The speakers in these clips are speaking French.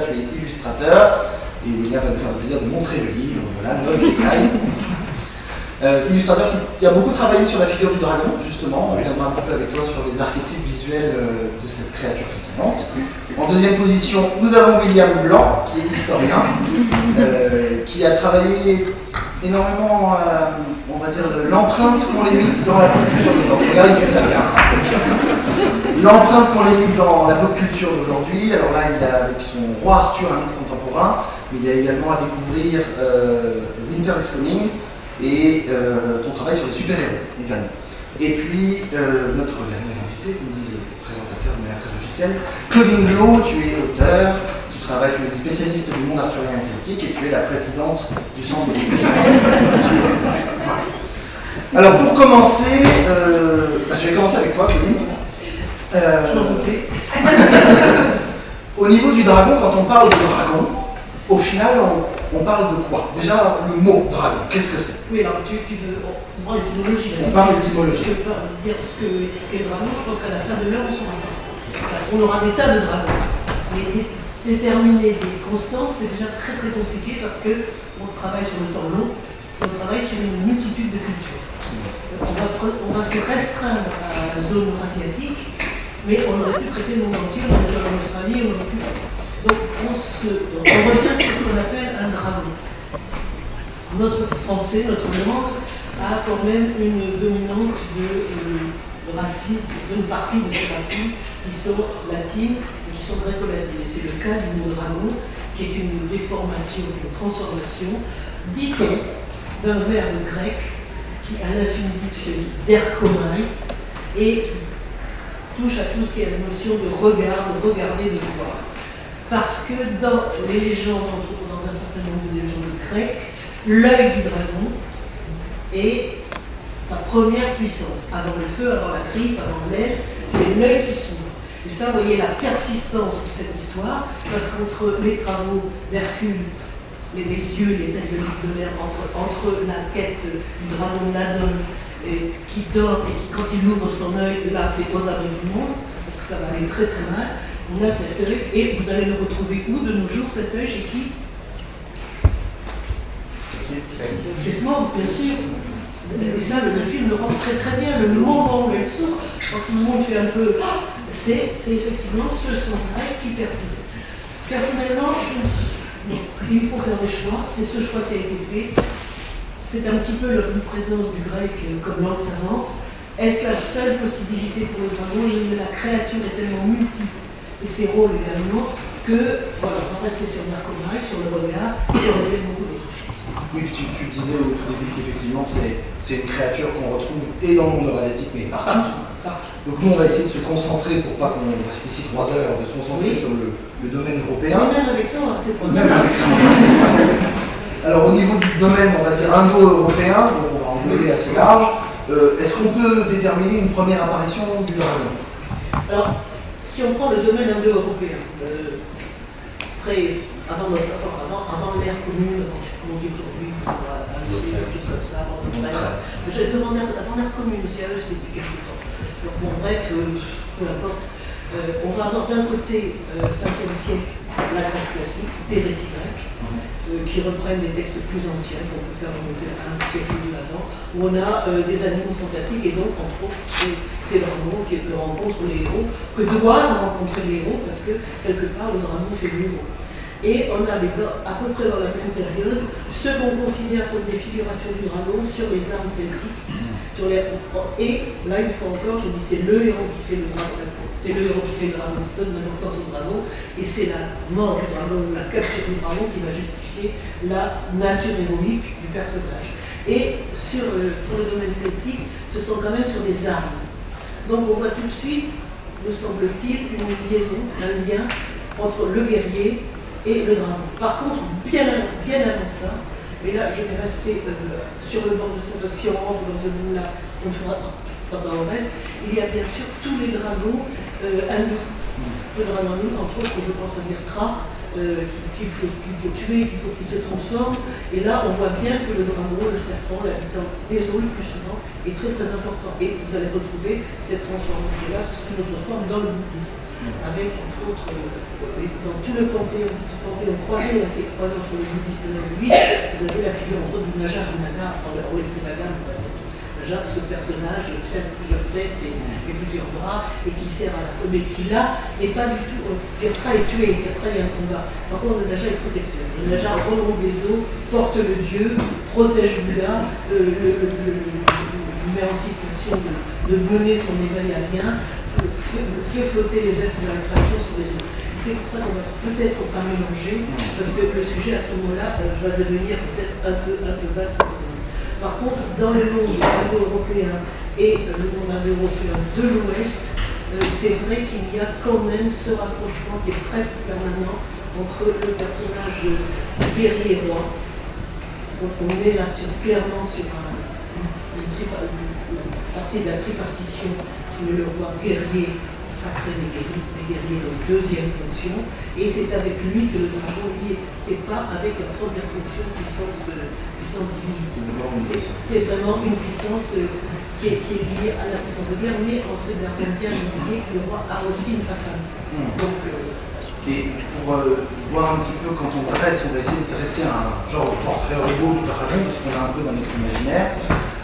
tu es illustrateur, et William va nous faire le plaisir de montrer le livre, voilà, Noces d'écailles. Illustrateur qui a beaucoup travaillé sur la figure du dragon, justement. On viendra un petit peu avec toi sur les archétypes visuels de cette créature fascinante. En deuxième position, nous avons William Blanc, qui est historien, qui a travaillé énormément, on va dire, l'empreinte qu'on limite dans la pop culture d'aujourd'hui. Regarde, il fait ça bien. L'empreinte qu'on limite dans la pop culture d'aujourd'hui. Alors là, il a avec son roi Arthur, un mythe contemporain, mais il y a également à découvrir Winter is Coming et ton travail sur les super-héros également. Et puis, notre dernier invité, comme dit le présentateur de manière très officielle, Claudine Glo, tu es auteur. Tu es une spécialiste du monde arthurien et celtique et tu es la présidente du centre de voilà. Alors pour commencer, je vais commencer avec toi, Claudine. Au niveau du dragon, quand on parle de dragon, au final, on parle de quoi? Déjà, le mot dragon, qu'est-ce que c'est? Oui, alors on parle d'étymologie. On parle d'étymologie. Je ne vais pas dire ce qu'est le dragon, je pense qu'à la fin de l'heure, on saura pas. On aura des tas de dragons. Mais déterminer des constantes, c'est déjà très très compliqué parce qu'on travaille sur le temps long, on travaille sur une multitude de cultures. On va se restreindre à la zone asiatique, mais on aurait pu traiter le monde entier, on aurait pu en Australie, on aurait pu... Donc on revient sur ce qu'on appelle un dragon. Notre français, notre langue, a quand même une dominante de racines, d'une partie de ces racines qui sont latines, qui sont gréco-latines. Et c'est le cas du mot dragon, qui est une déformation, une transformation, dit-on, d'un verbe grec qui a l'infinitif d'erkomai et touche à tout ce qui est la notion de regard, de regarder, de voir. Parce que dans les légendes, dans un certain nombre de légendes grecques, l'œil du dragon est sa première puissance. Avant le feu, avant la griffe, avant l'aile, c'est l'œil qui s'ouvre. Et ça, vous voyez la persistance de cette histoire, parce qu'entre les travaux d'Hercule, les yeux, les têtes de mer, entre la quête du dragon Ladon qui dort et qui, quand il ouvre son œil, là c'est aux abris du monde, parce que ça va aller très très mal, on a cet œil, et vous allez le retrouver où de nos jours, cet œil, chez qui? Chez Smog, bien sûr. Et ça, le film le rend très très bien. Le moment où elle s'ouvre, quand tout le monde fait un peu... C'est effectivement ce sens-là qui persiste. Personnellement, il faut faire des choix. C'est ce choix qui a été fait. C'est un petit peu l'omniprésence du grec comme langue savante. Est-ce la seule possibilité pour le dragon? La créature est tellement multiple, et ses rôles également, que voilà, on va rester sur l'erkomai, sur le regard, et on révèle beaucoup d'autres choses. Oui, tu disais au tout début qu'effectivement c'est une créature qu'on retrouve et dans le monde asiatique, mais partout. Donc nous on va essayer de se concentrer, pour pas qu'on reste ici 3 heures, de se concentrer sur le domaine européen. Même avec ça, c'est pas Même avec ça. Alors au niveau du domaine, on va dire indo-européen, donc on va englober assez large, est-ce qu'on peut déterminer une première apparition du dragon? Alors, si on prend le domaine indo-européen, avant l'ère commune, comme on dit aujourd'hui, AEC, quelque chose comme ça, avant l'ère commune, c'est AEC depuis quelque temps. Donc bon, bref, peu importe. On va avoir d'un côté, 5e siècle, la Grèce classique, des récits grecs, qui reprennent des textes plus anciens, qu'on peut faire remonter à un siècle ou deux avant, où on a des animaux fantastiques, et donc, entre autres, c'est le dragon qui rencontre les héros, que doivent rencontrer les héros, parce que, quelque part, le dragon fait le héros. Et on a à peu près dans la même période ce qu'on considère comme des figurations du dragon sur les armes celtiques. Et là, une fois encore, je dis c'est le héros qui fait le dragon. C'est le héros qui fait le dragon, qui donne l'importance au dragon. Et c'est la mort du dragon, la capture du dragon qui va justifier la nature héroïque du personnage. Et pour le domaine celtique, ce sont quand même sur des armes. Donc on voit tout de suite, me semble-t-il, une liaison, un lien entre le guerrier et le dragon. Par contre, bien avant ça, et là je vais rester sur le bord de ça, parce que si on rentre dans ce monde-là, on fera ça dans le reste, il y a bien sûr tous les dragons hindous. Le dragon, entre autres, je pense à Bertra, qu'il faut tuer, qu'il faut qu'il se transforme. Et là, on voit bien que le dragon, le serpent, l'habitant des eaux le plus souvent, est très très important. Et vous allez retrouver cette transformation-là sous une autre forme dans le bouddhisme, avec entre autres, dans tout le panthéon croisé, croisant sur le bouddhisme et l'hindouisme, vous avez la figure entre autres du Naja Rimana, enfin le Naga, ce personnage fait plusieurs têtes et plusieurs bras et qui sert à la fois, mais qui là n'est pas du tout. Bertra est tué, Bertra il y a un combat. Par contre, le Naja est protecteur. Le Naja remonte les eaux, porte le dieu, protège Bouddha, met en situation de mener son éveil à bien, fait flotter les êtres de la création sur les eaux. C'est pour ça qu'on va peut-être pas mélanger, parce que le sujet à ce moment-là va devenir peut-être un peu vaste. Par contre, dans le monde indo-européen et le monde indo-européen de l'Ouest, c'est vrai qu'il y a quand même ce rapprochement qui est presque permanent entre le personnage de guerrier roi, parce qu'on est là clairement sur une partie de la tripartition, le roi guerrier sacré des guerriers, donc deuxième fonction, et c'est avec lui que le dragon est lié. C'est pas avec la première fonction, puissance divinité. C'est vraiment une puissance qui est liée à la puissance de guerre, mais en se gardant bien oublier que le roi a aussi une sacralité. Donc, et pour voir un petit peu, quand on dresse, on va essayer de dresser un genre de portrait rigolo du dragon, parce qu'on a un peu dans notre imaginaire.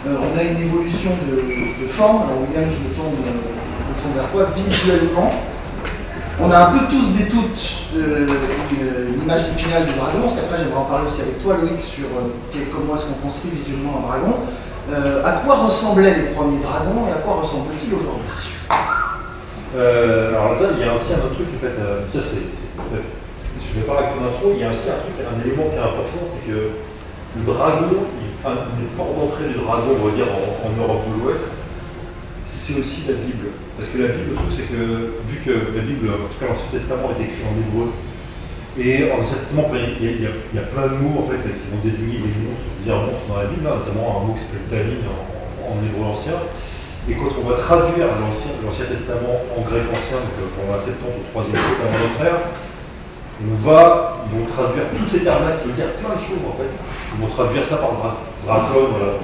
On a une évolution de forme. Alors William, je me tourne vers toi. Visuellement, on a un peu tous et toutes une image d'épinal du dragon, parce qu'après j'aimerais en parler aussi avec toi Loïc sur comment est-ce qu'on construit visuellement un dragon. À quoi ressemblaient les premiers dragons et à quoi ressemblent-ils aujourd'hui? Alors là, il y a aussi un autre truc en fait, ça je vais pas avec ton intro, il y a aussi un élément qui est important, c'est que le dragon, une des portes d'entrée du dragon, on va dire en Europe de l'Ouest, c'est aussi la Bible. Parce que la Bible, le truc, c'est que, vu que la Bible, en tout cas l'Ancien Testament, est écrit en hébreu, et en Ancien Testament, il y a plein de mots en fait, qui vont désigner des monstres, plusieurs monstres dans la Bible, là, notamment un mot qui s'appelle Tavin en hébreu ancien. Et quand on va traduire l'Ancien Testament en grec ancien, donc pendant la Septante au 3e siècle avant notre ère, ils vont traduire tous ces termes-là qui veulent dire plein de choses en fait. Ils vont traduire ça par dragon, voilà.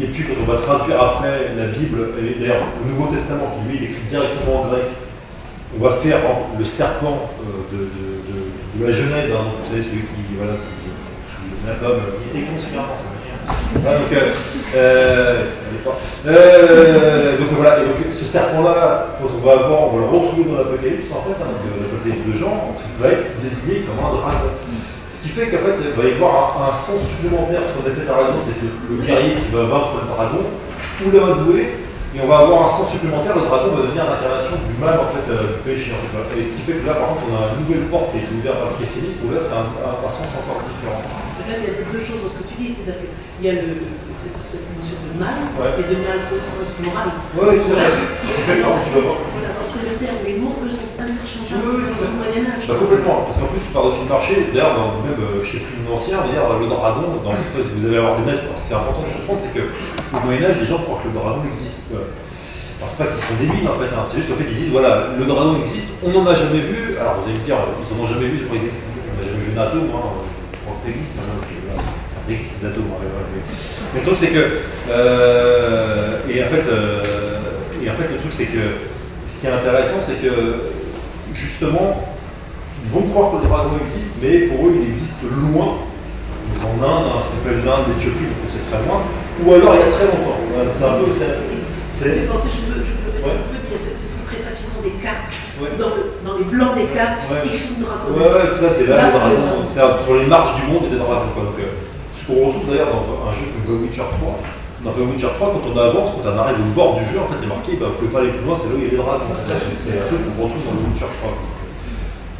Et puis quand on va traduire après la Bible, et d'ailleurs le Nouveau Testament qui lui est écrit directement en grec, on va faire le serpent de la Genèse, hein, donc vous savez celui qui l'homme réconciliant. Donc voilà, et donc ce serpent-là, quand on va le retrouver dans l'Apocalypse, en fait, l'Apocalypse de Jean, va être désigné comme un dragon. Ce qui fait qu'en fait, il va y avoir un sens supplémentaire, parce qu'en effet, tu as raison, c'est que le guerrier qui va vaincre le dragon, ou l'amadoué, et on va avoir un sens supplémentaire, le dragon va devenir l'incarnation du mal, en fait, du péché. En fait. Et ce qui fait que là, par contre, on a une nouvelle porte qui est ouverte par le christianisme, où là, c'est un sens encore différent. Là, il y a deux choses dans ce que tu dis, c'est-à-dire qu'il y a cette notion de mal, et de mal au sens moral. Oui, tout à fait. Complètement, tu vas voir. Voilà, parce que le terme, les mots sont interchangeables au Moyen-Âge. Complètement, parce qu'en plus, par-dessus le marché, d'ailleurs, même chez Film Ancien, on va dire le dragon, vous allez avoir des nefs, ce qui est important de comprendre, c'est que au Moyen-Âge, les gens croient que le dragon existe. Alors, c'est pas qu'ils sont débiles en fait, hein. C'est juste qu'en fait ils disent voilà, le dragon existe, on n'en a jamais vu. Alors vous allez me dire, ils n'en ont jamais vu, c'est pour les expliquer, on n'a jamais vu un atome, hein. Je crois que ça existe, ça existe les atomes. Mais le truc c'est que, et en fait le truc c'est que, ce qui est intéressant c'est que justement, ils vont croire que le dragon existe, mais pour eux il existe loin. Donc en Inde, hein, ça s'appelle l'Inde d'Éthiopie, donc c'est très loin, ou alors il y a très longtemps. C'est un peu. Je peux mettre un peu, mais il y a ce truc très facilement des cartes, dans les blancs des cartes, X ou Draconis. Ouais, c'est là les dragons, c'est-à-dire sur les marches du monde et des dragons. Donc, ce qu'on retrouve d'ailleurs dans un jeu comme The Witcher 3. Dans The Witcher 3, quand on avance, quand on arrive au bord du jeu, en fait, il est marqué, vous ne pouvez pas aller plus loin, c'est là où il y a les dragons. C'est un truc qu'on retrouve dans The Witcher 3.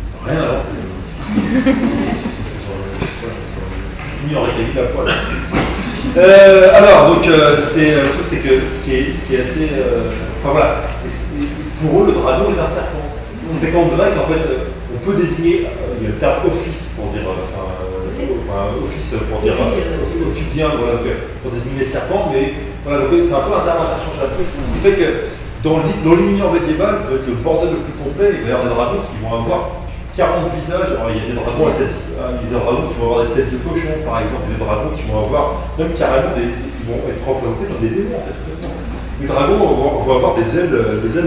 Ça n'a rien à voir. Juste mis en rétabli la poêle. Alors, donc, le truc, c'est que ce qui est assez. Enfin voilà, pour eux, le dragon est un serpent. Ce qui fait qu'en grec, en fait, on peut désigner, il y a le terme office pour dire. Office pour dire. Ophidien, voilà, pour désigner les serpents, mais voilà, donc c'est un peu un terme interchangeable. Ce qui fait que, dans l'univers médiéval, ça va être le bordel le plus complet. Il va y avoir des dragons qui vont avoir 40 visages. Alors, il y a des dragons qui vont avoir des têtes de cochon, par exemple. Il y a des dragons qui vont avoir, même carrément, ils vont être représentés dans des démons, en fait. Les dragons vont avoir des ailes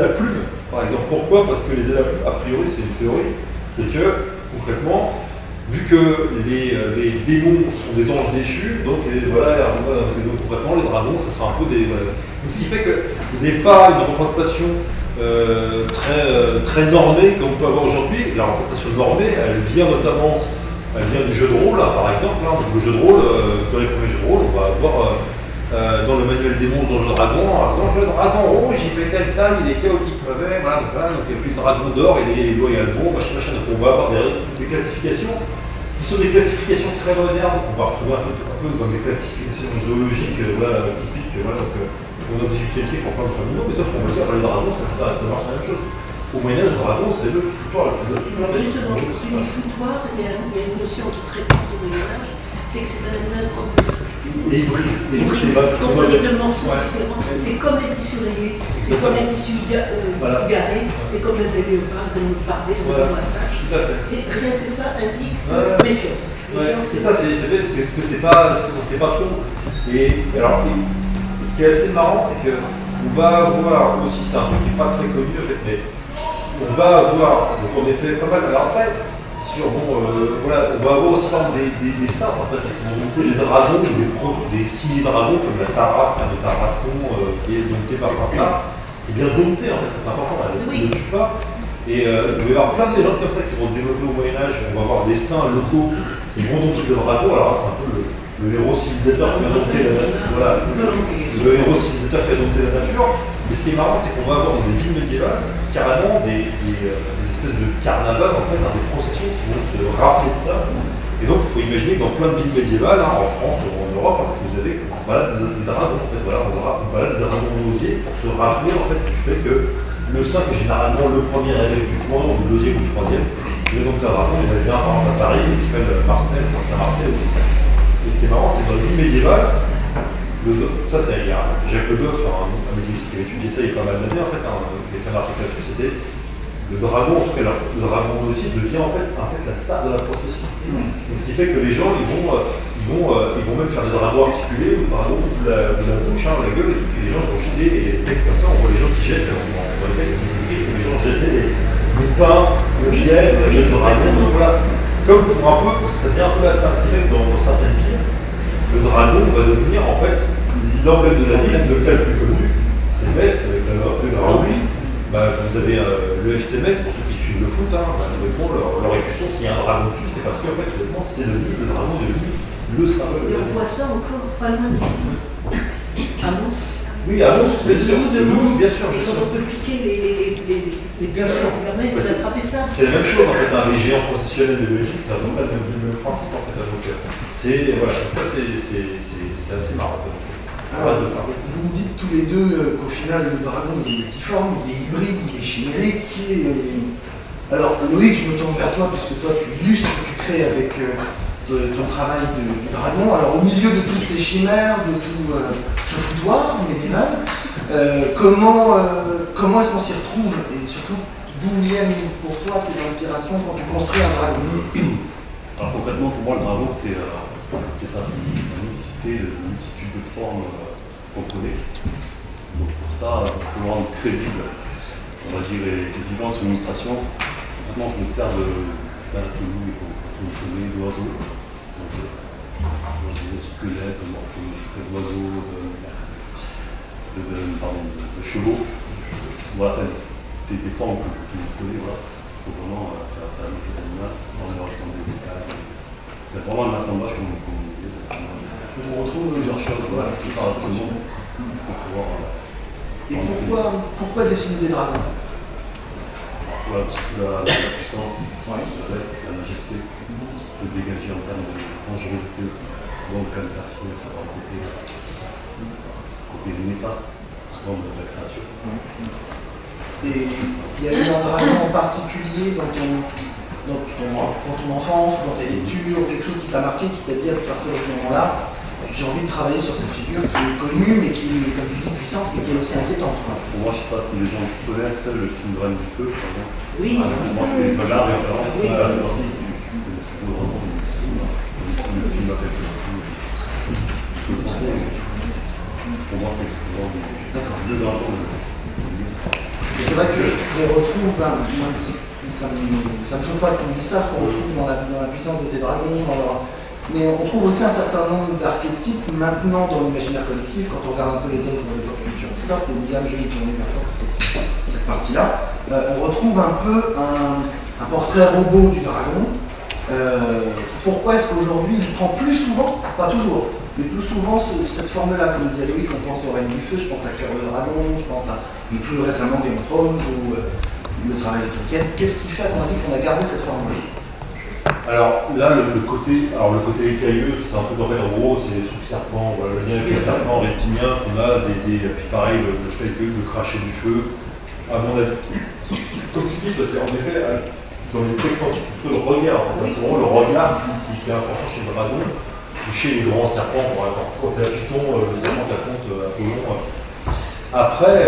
à plumes, par exemple. Pourquoi? Parce que les ailes à plumes, a priori, c'est une théorie, c'est que, concrètement, vu que les démons sont des anges déchus, donc concrètement, les dragons, ça sera un peu des... Donc, ce qui fait que vous n'avez pas une représentation très normée comme on peut avoir aujourd'hui. La représentation normée, elle vient notamment du jeu de rôle, là, par exemple. Hein. Le jeu de rôle, dans les premiers jeux de rôle, on va avoir dans le manuel des monstres, dans le dragon, rouge, il fait telle taille, il est chaotique, mauvais, voilà, donc et puis le dragon d'or, il est loyal, bon, machin, donc on va avoir des classifications qui sont des classifications très modernes, on va retrouver un peu dans des classifications zoologiques, typiques, donc on a au XVIIIe siècle, on parle de familiaux, mais sauf qu'on va dire, les dragons, ça marche la même chose. Au Moyen-Âge, le dragon, c'est le foutoir le plus absolu. Justement, tu dis foutoir, il y a une notion très forte au Moyen-Âge, c'est que c'est un animal composite. Et hybride, composite de morceaux différents. C'est comme les tissus rayés, c'est comme les tissus garés, c'est comme les léopards, les animaux pardés, les animaux à tâches. Et rien que ça indique méfiance. C'est ça, c'est ce que c'est pas trop. Et alors, ce qui est assez marrant, c'est que on va avoir aussi, c'est un truc qui n'est pas très connu en fait, mais on va avoir, donc en effet, pas mal. Alors après, on va avoir aussi par exemple des saints en fait, qui vont dompter des dragons ou des simi-dragons comme la Taras, le Tarascon, qui est dompté par Saint-Plat, qui est bien dompté en fait, c'est important, elle ne tue pas. Et il va y avoir plein de légendes comme ça qui vont se développer au Moyen-Âge. On va avoir des saints locaux qui vont dompter le dragon. Alors là, c'est un peu le héros civilisateur qui a dompté la nature. Voilà, le héros civilisateur qui a dompté la nature. Mais ce qui est marrant, c'est qu'on va avoir dans des villes médiévales carrément des espèces de carnaval, en fait, des processions qui vont se rappeler de ça. Et donc, il faut imaginer que dans plein de villes médiévales, en France ou en Europe, en fait, vous avez une balade des dragons. En fait, voilà, on balade des dragons de Nausier pour se rappeler en fait, du fait que le 5 est généralement le premier évêque du coin, ou le deuxième ou le troisième. Et donc, un dragon, il vient par exemple à Paris, il s'appelle Marcel, Saint-Marcel. Et ce qui est marrant, c'est que dans les villes médiévales, ça, c'est Jacques Le Goff, un médiéviste qui a étudié ça il y a pas mal d'années, en fait, les fins d'article là-dessus, c'était le dragon, en tout cas le dragon aussi, devient en fait la star de la procession. Donc, ce qui fait que les gens, ils vont même faire des dragons articulés, ou des dragons de la bouche, la gueule, et tout, et les gens vont jeter, et des textes comme ça, on voit les gens qui jettent, on voit les textes qui que les gens jetaient des pains, le miel, le dragon, donc voilà. Comme pour un peu, parce que ça devient un peu la star, c'est vrai que dans certaines films, le dragon va devenir en fait l'emblème de la ville, le cas le plus connu, c'est Metz avec le dragon. Vous avez le FC Metz, pour ceux qui suivent le foot, leur écusson, s'il y a un dragon dessus, c'est parce qu'en fait, c'est le dragon de devenu le symbole. Et on voit ça encore pas loin d'ici, à Mons. Oui, à Mons, bien sûr. Bien sûr. Et quand on peut piquer les bien sûr. gamins, c'est d'attraper ça. C'est la même chose en fait, les géants professionnels de Belgique, c'est à peu près le même principe en fait. Donc, ça c'est assez marrant. Alors, vous me dites tous les deux qu'au final le dragon il est multiforme, il est hybride, il est chimérique, Alors Loïc, je me tourne vers toi puisque toi tu illustres, tu crées avec ton travail de dragon. Alors au milieu de toutes ces chimères, de tout ce foutoir médiéval, comment est-ce qu'on s'y retrouve et surtout d'où viennent pour toi tes inspirations quand tu construis un dragon? Alors concrètement pour moi le dragon c'est ça, c'est une mixité, une multitude de formes qu'on connaît. Donc pour ça, pour le rendre crédible, on va dire, et vivant sur l'illustration, concrètement je me sers d'un tonneau et qu'on connaît d'oiseaux. Donc de squelettes, de morphologie d'oiseaux, de chevaux. Voilà, des formes que tout le monde connaît, voilà. Il faut vraiment faire cet animal dans les rajoutant des détails. C'est vraiment un assemblage comme on disait. On retrouve plusieurs choses, voilà, c'est par le monde pour pouvoir. Et pourquoi dessiner des dragons? Voilà, la puissance, la majesté, se dégager en termes de dangerosité aussi. Souvent, le cas de fasciné, c'est par le côté néfaste, souvent de la créature. Et il y a eu un dragon en particulier dans ton enfance, dans tes lectures, quelque chose qui t'a marqué, qui t'a dit à partir de ce moment-là, j'ai envie de travailler sur cette figure qui est connue, mais qui est, comme tu dis, puissante, mais qui est aussi inquiétante. Quoi. Pour moi, je sais pas si les gens connaissent le film Graines du Feu, par exemple. Oui. Pour moi, c'est la référence Oui. à la vie du film. Le film appelle pour moi, c'est vraiment le dragon. C'est vrai que je retrouve, ça me choque pas qu'on dise ça, qu'on retrouve dans la puissance de tes dragons, mais on trouve aussi un certain nombre d'archétypes maintenant dans l'imaginaire collectif, quand on regarde un peu les œuvres de l'époque culture qui sortent, et William, je vais tourner vers toi pour cette partie-là, on retrouve un peu un portrait robot du dragon. Pourquoi est-ce qu'aujourd'hui il prend plus souvent, pas toujours, mais plus souvent cette forme-là, comme disait Loïc, on pense au règne du feu, je pense à Cœur de Dragon, je pense à plus récemment Game of Thrones ou le travail de Tolkien. Qu'est-ce qui fait à ton avis qu'on a gardé cette forme-là? Alors là, le côté écailleux, c'est un peu en fait, en gros, c'est les trucs serpents, voilà, le lien avec le serpent reptilien qu'on a, puis pareil, le fait de cracher du feu, à mon avis. Comme tu dis, parce qu'en effet, dans les textes antiques, c'est plutôt le regard, en fait. C'est vraiment le regard qui est important chez le dragon, ou chez les grands serpents, par exemple. Quand c'est à Python, le serpent qui affronte Apollon. Après,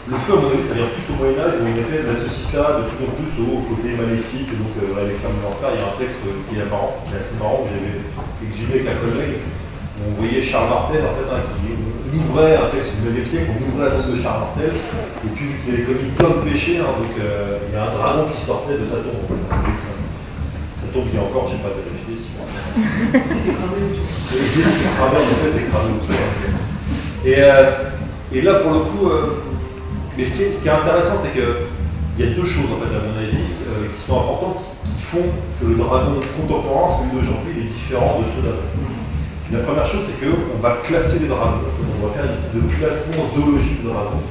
le feu, à mon avis, ça vient plus au Moyen-Âge, où en effet, on associe ça de plus en plus au côté maléfique, donc les flammes de l'enfer. Il y a un texte qui est assez marrant, que j'avais exhumé avec un collègue, où on voyait Charles Martel, en fait, qui ouvrait un texte du 9e siècle, on ouvrait la tombe de Charles Martel, et puis il avait commis plein de péchés, donc il y a un dragon qui sortait de sa tombe. Sa tombe qui est encore, je ne sais pas vérifier si C'est quand même tout. c'est cramé, en effet, c'est cramé. Et là, pour le coup, mais ce qui est intéressant, c'est qu'il y a deux choses, en fait, à mon avis, qui sont importantes, qui font que le dragon contemporain, celui d'aujourd'hui, est différent de ceux d'avant. La première chose, c'est qu'on va classer les dragons. On va faire une espèce de classement zoologique de dragons.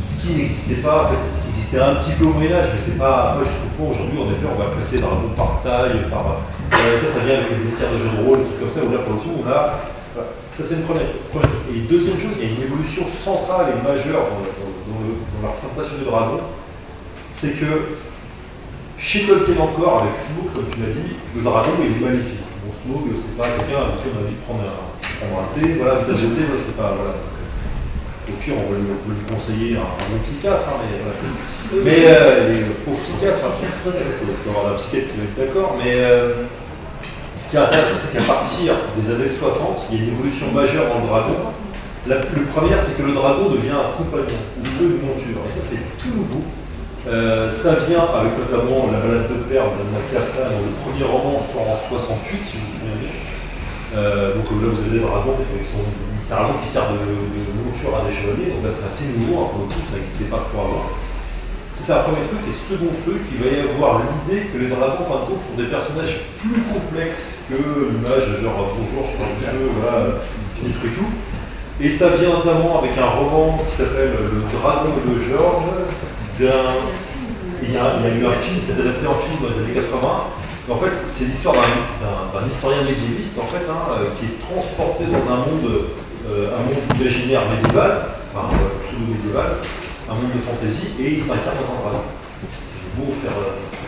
Ce qui n'existait pas, en fait, ce qui existait un petit peu au Moyen-Âge, mais c'est pas jusqu'au point aujourd'hui, en effet, on va classer les dragons par taille, ça vient avec les bestiaires de jeux de rôle, des trucs comme ça, où là, pour le coup, on a. Voilà. Ça, c'est une première chose. Et deuxième chose, il y a une évolution centrale et majeure dans la représentation du dragon, c'est que chez Tolkien encore, avec Smaug, comme tu l'as dit, le dragon il est maléfique. Bon, Smaug, c'est pas quelqu'un avec qui on a envie de prendre un thé, voilà, vous avez thé, c'est pas. Voilà. Au pire, on va lui conseiller un bon psychiatre, hein, mais voilà. Pour psychiatre, il faut avoir un psychiatre qui va être d'accord, mais ce qui est intéressant, c'est qu'à partir des années 60, il y a une évolution majeure dans le dragon. Le premier, c'est que le dragon devient un compagnon, une monture, et ça, c'est tout nouveau. Ça vient avec notamment la balade de Perle d'Anna Kafka, dont le premier roman sort en 68, si vous vous souvenez bien. Donc là, vous avez des dragons qui sont littéralement qui servent de monture à des chevaliers, donc là, c'est assez nouveau, hein, pour le coup, ça n'existait pas trop avant. C'est ça, le premier truc. Et second truc, il va y avoir l'idée que les dragons, en fin de compte, sont des personnages plus complexes que l'image, genre bonjour, je prends un petit peu, voilà, je détruis tout. Et ça vient notamment avec un roman qui s'appelle Le Dragon de Georges. Il y a eu un film, c'est adapté en film dans les années 80. En fait, c'est l'histoire d'un historien médiéviste en fait, qui est transporté dans un monde imaginaire médiéval, enfin pseudo-médiéval, un monde de fantaisie, et il s'incarne dans un dragon. J'ai beau faire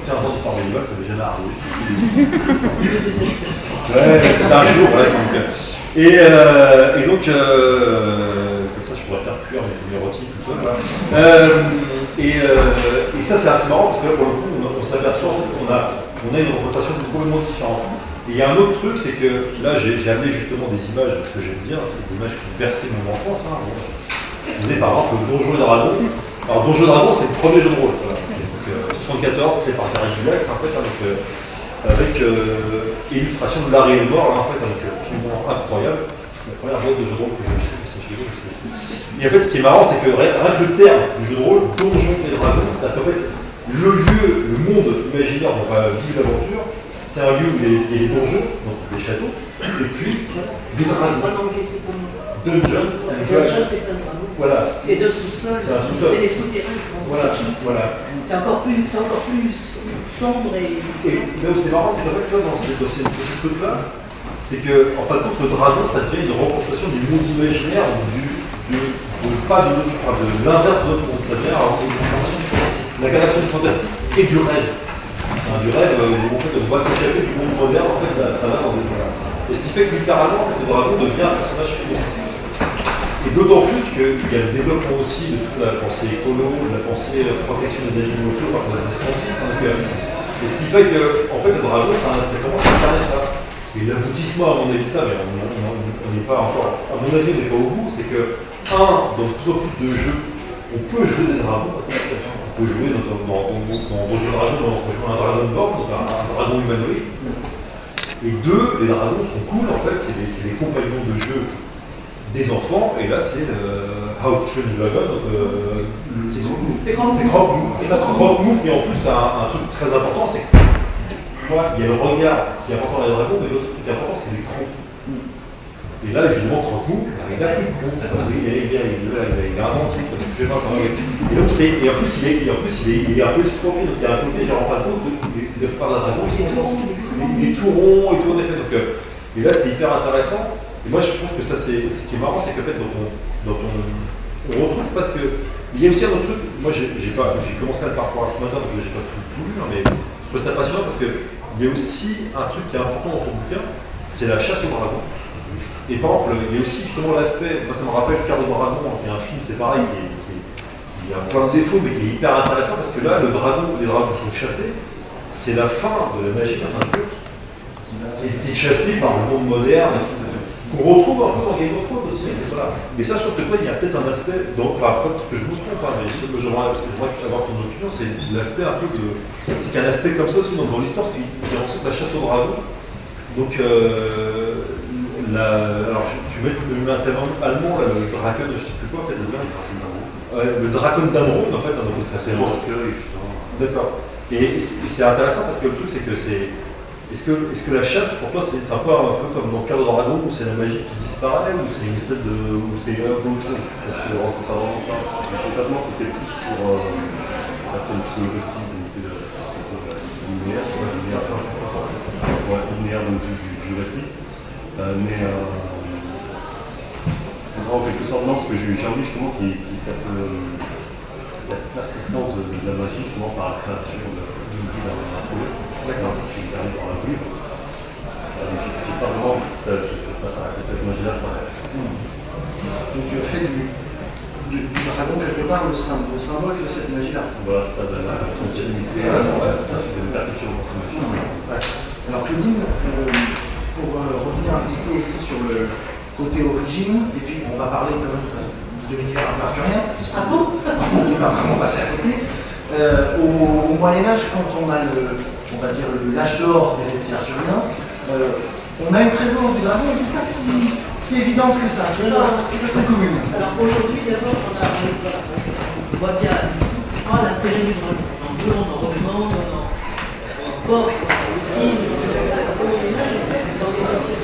15 ans d'histoire médiévale, ça m'est jamais arrivé. Ouais, un jour, ouais. Et donc, comme ça, je pourrais faire cuire mes rôtis tout seul. Voilà. Et ça, c'est assez marrant parce que là, pour le coup, on s'aperçoit qu'on a une représentation complètement différente. Et il y a un autre truc, c'est que là, j'ai amené justement des images que j'aime bien, ces images qui ont bercé mon enfance. Vous avez par exemple Donjons et Dragons. Alors, Donjons et Dragons, c'est le premier jeu de rôle. Voilà. Donc, 74, créé par Gary Gygax, en fait, avec illustration de l'art et le mort, là, en fait, absolument incroyable. C'est la première boîte de jeu de rôle que j'ai acheté chez vous. Et en fait, ce qui est marrant, c'est que rien que le terme du jeu de rôle, Donjons et Dragons, c'est en fait le lieu, le monde imaginaire où on va vivre l'aventure. C'est un lieu où il y a des donjons, donc des châteaux, et puis des dragons. Dungeons and Dragons. C'est plein de dragons. Voilà. C'est deux sous-sols, c'est des souterrains. Voilà. C'est encore plus sombre et. Là où c'est marrant, c'est qu'en fait, dans ce truc-là, c'est que, en fin de compte, le dragon, ça devient une représentation du monde imaginaire, pas de l'inverse de notre monde. Ça devient l'incarnation du fantastique et du rêve. Du rêve, en fait, on va s'échapper du monde moderne, en fait, à travers Et ce qui fait que littéralement, en fait, le dragon devient un personnage philosophique. Et d'autant plus qu'il y a le développement aussi de toute la pensée écolo, de la pensée protection des animaux autour par la transmission. Et ce qui fait que, en fait, le dragon, ça commence à incarner ça. Et l'aboutissement, à mon avis, de ça, mais on n'est pas encore, à mon avis, on n'est pas au bout, c'est que, dans de plus en plus de jeux, on peut jouer des dragons. On peut jouer dans Donjons et Dragons, on peut jouer un Dragonborn, donc un dragon humanoïde. Et deux, les dragons sont cool, en fait, c'est les compagnons de jeu des enfants, et là c'est Hauptschön Dragon, C'est Krogmout. C'est grand. Krogmout, qui en plus a un truc très important, c'est que moi, il y a le regard qui est important dans les dragons, mais l'autre truc qui est important, c'est les crocs. Et là, évidemment, Krogmout, il a plus de crocs. Il a un grand truc, et donc et en plus, il est un peu estropié, donc il y a un côté, genre, pas compte, de part d'un dragon, il est tout rond et tout, en effet. Donc, et là, c'est hyper intéressant. Et moi, je pense que ça, ce qui est marrant, c'est qu'en fait, on retrouve parce que il y a aussi un autre truc. Moi, j'ai commencé à le parcourir ce matin, donc j'ai pas tout lu, mais je trouve ça passionnant parce que il y a aussi un truc qui est important dans ton bouquin, c'est la chasse au dragon. Et par exemple, il y a aussi justement l'aspect. Moi, ça me rappelle Cœur de Dragon, qui est un film, c'est pareil, qui a plein de défauts, mais qui est hyper intéressant parce que là, les dragons sont chassés. C'est la fin de la magie d'un culte qui est chassé par le monde moderne. Qu'on retrouve un peu dans Game of Thrones aussi. Voilà. Mais ça, je trouve que toi, il y a peut-être un aspect, que je me trompe, mais ce que j'aimerais avoir ton opinion, c'est l'aspect un peu de. Parce qu'il y a un aspect comme ça aussi dans l'histoire, qui est ensuite la chasse au dragon. Donc, alors tu mets un terme allemand, là, le Draken, je ne sais plus quoi, en fait, le Draken d'Amrond, en fait, ça c'est justement. D'accord. Et c'est intéressant parce que le truc, c'est que c'est. Est-ce que la chasse, pour toi, c'est un peu comme dans Cœur de Dragon, où c'est la magie qui disparaît, ou c'est une espèce de. Ou c'est un peu autre chose? Parce que c'est pas vraiment ça. Mais concrètement, c'était plus pour passer le récit linéaire, donc du récit. Mais en quelque sorte, non, parce que j'ai envie justement qu'il y ait cette persistance de la magie, justement, par la créature d'une vie dans la forêt. D'accord. Qui me permet dans la vue. J'ai pas vraiment ça s'arrête. Cette magie-là s'arrête. Donc tu as fait du dragon quelque part le symbole de cette magie-là. Voilà, ça donne la continuité. Ça fait une perpétuation entre magie. Alors Claudine, pour revenir un petit peu aussi sur le côté origine, et puis on va parler quand même de l'univers arthurien, Ah bon? on n'est pas vraiment passé à côté. Au Moyen-Âge, quand on a on va dire l'âge d'or des récits arthuriens, on a une présence du dragon qui n'est pas si évidente que ça, qui est très commune. Alors aujourd'hui, d'abord, on voit bien l'intérêt du dragon. Dans Blond, dans Roman, dans Borg, aussi, dans les Moyen-Âge, dans les récits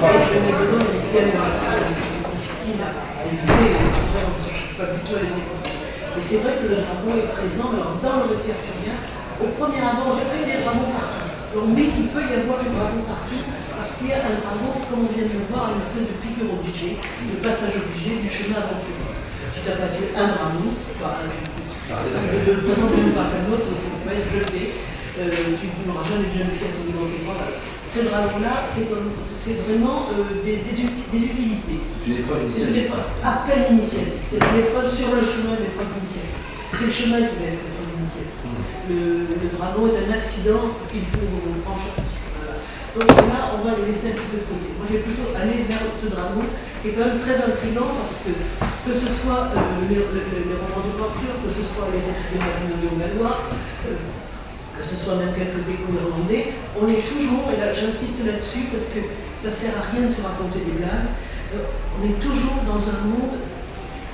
je mets dedans les escaliers, c'est difficile à éviter, je ne suis pas du tout à les écouter. Et c'est vrai que le dragon est présent dans le récit arthurien. Au premier abord, j'ai pris des dragons partout. Donc oui, il peut y avoir des dragons partout, parce qu'il y a un dragon, comme on vient de le voir, une espèce de figure obligée, de passage obligé du chemin aventurier. Tu t'as pas tué un dragon, de le présenter par un autre, tu vas être jeté, tu n'auras jamais de jeune fille à tomber dans tes bras. Ce dragon-là, c'est vraiment des utilités. C'est une épreuve C'est une initiatique. épreuve, appel initiatique. C'est une épreuve sur le chemin de l'épreuve initiatique. C'est le chemin qui va être l'épreuve initiatique. Le dragon est un accident qu'il faut franchir. Voilà. Donc là, on va les laisser un petit peu de côté. Moi, je vais plutôt aller vers ce dragon qui est quand même très intriguant parce que ce soit les romans de Arthur, que ce soit les récits de Marie gallois, que ce soit même quelques échos irlandais, on est toujours, et là j'insiste là-dessus parce que ça ne sert à rien de se raconter des blagues, on est toujours dans un monde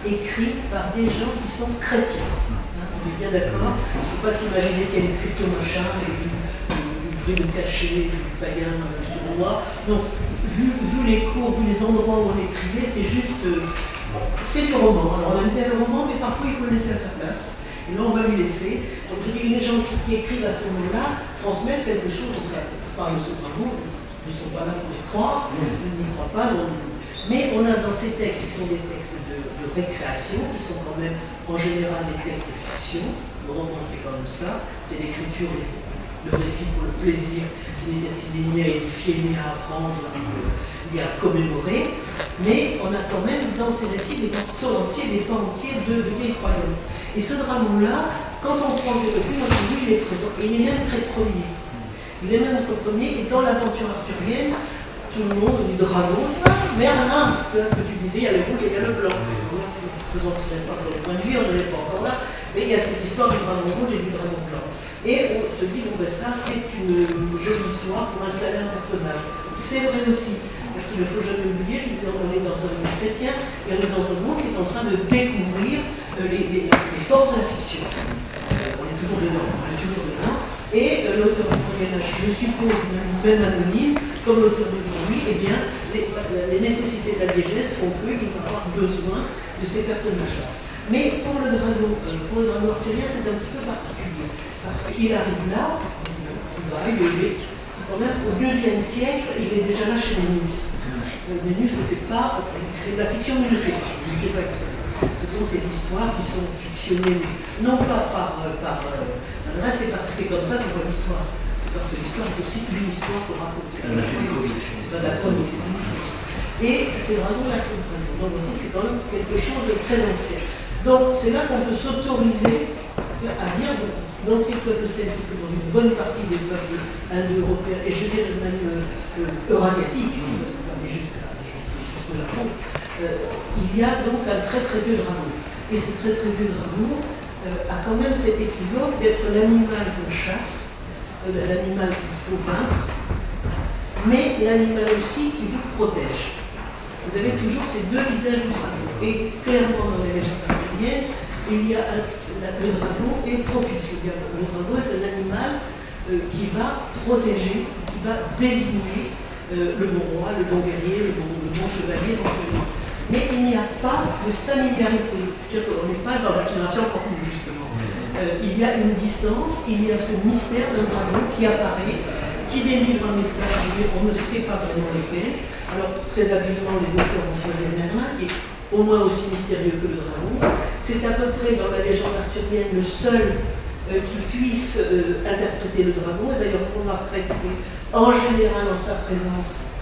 écrit par des gens qui sont chrétiens. On est bien d'accord. Il ne faut pas s'imaginer qu'il y a une crypto-machin et du bruit caché, du païen sournois. Donc, vu les cours, vu les endroits où on écrivait, c'est juste. C'est du roman. Alors, on aime bien le roman, mais parfois il faut le laisser à sa place. Et là, on va lui laisser. Donc, je dis, les gens qui écrivent à ce moment-là transmettent quelque chose. Par le dragon, ils ne sont pas là pour y croire, ils n'y croient pas. Donc, mais on a dans ces textes, qui sont des textes de récréation, qui sont quand même en général des textes de fiction. Le roman, c'est quand même ça, c'est l'écriture le récit pour le plaisir, il est destiné ni à édifier, ni à apprendre, ni à commémorer, mais on a quand même dans ces récits des morceaux entiers, des pans entiers de vieilles croyances. Et ce drame-là, quand on prend du recul, on se dit il est présent. Et il est même très premier. Il est même très premier, et dans l'aventure arthurienne, tout le monde dit dragon, Merlin, tu vois ce que tu disais, il y a le rouge et il y a le blanc. Faisons pas pour le point de vue, on n'est pas encore là, mais il y a cette histoire du dragon rouge et du dragon blanc. Et on se dit, bon ben ça c'est une jolie histoire pour installer un personnage. C'est vrai aussi, parce qu'il ne faut jamais oublier, je disais, on est dans un monde chrétien, et on est dans un monde qui est en train de découvrir les forces de la fiction. On est toujours dedans, on est toujours dedans. Et l'auteur du Moyen Âge, je suppose, même anonyme, comme l'auteur d'aujourd'hui, eh bien, les nécessités de la diégèse font qu'il va avoir besoin de ces personnages-là. Mais pour le dragon arthurien, c'est un petit peu particulier, parce qu'il arrive là, il est quand même au IIe siècle, il est déjà là chez Nennius. Nennius ne fait pas, il fait de la fiction, mais il ne sait pas, il ne sait pas exprès. Ce sont ces histoires qui sont fictionnées, non pas là c'est parce que c'est comme ça qu'on voit l'histoire. C'est parce que l'histoire est aussi une histoire qu'on raconte. C'est pas de la chronique, c'est une histoire. Et ces dragons-là sont présents. Donc on se dit que c'est quand même quelque chose de très ancien. Donc c'est là qu'on peut s'autoriser à dire, dans ces peuples celtiques, dans une bonne partie des peuples indo-européens, et je dirais même eurasiatiques, parce que ça en est jusqu'au Japon, il y a donc un très très vieux dragon. Et ce très très vieux dragon a quand même cet équivoque d'être l'animal qu'on chasse, l'animal qu'il faut vaincre, mais l'animal aussi qui vous protège. Vous avez toujours ces deux visages du dragon. Et clairement dans les légendes arthuriennes, il y a le dragon est propice. Le dragon est un animal qui va protéger, qui va désigner le bon roi, le bon guerrier, le bon chevalier éventuellement. Mais il n'y a pas de familiarité. C'est-à-dire qu'on n'est pas dans la génération commune, justement. Il y a une distance, il y a ce mystère d'un dragon qui apparaît, qui délivre un message, on ne sait pas vraiment lequel. Alors, très habilement, les auteurs ont choisi Merlin, qui est au moins aussi mystérieux que le dragon. C'est à peu près, dans la légende arthurienne, le seul qui puisse interpréter le dragon. Et d'ailleurs, on remarquerait que c'est en général en sa présence,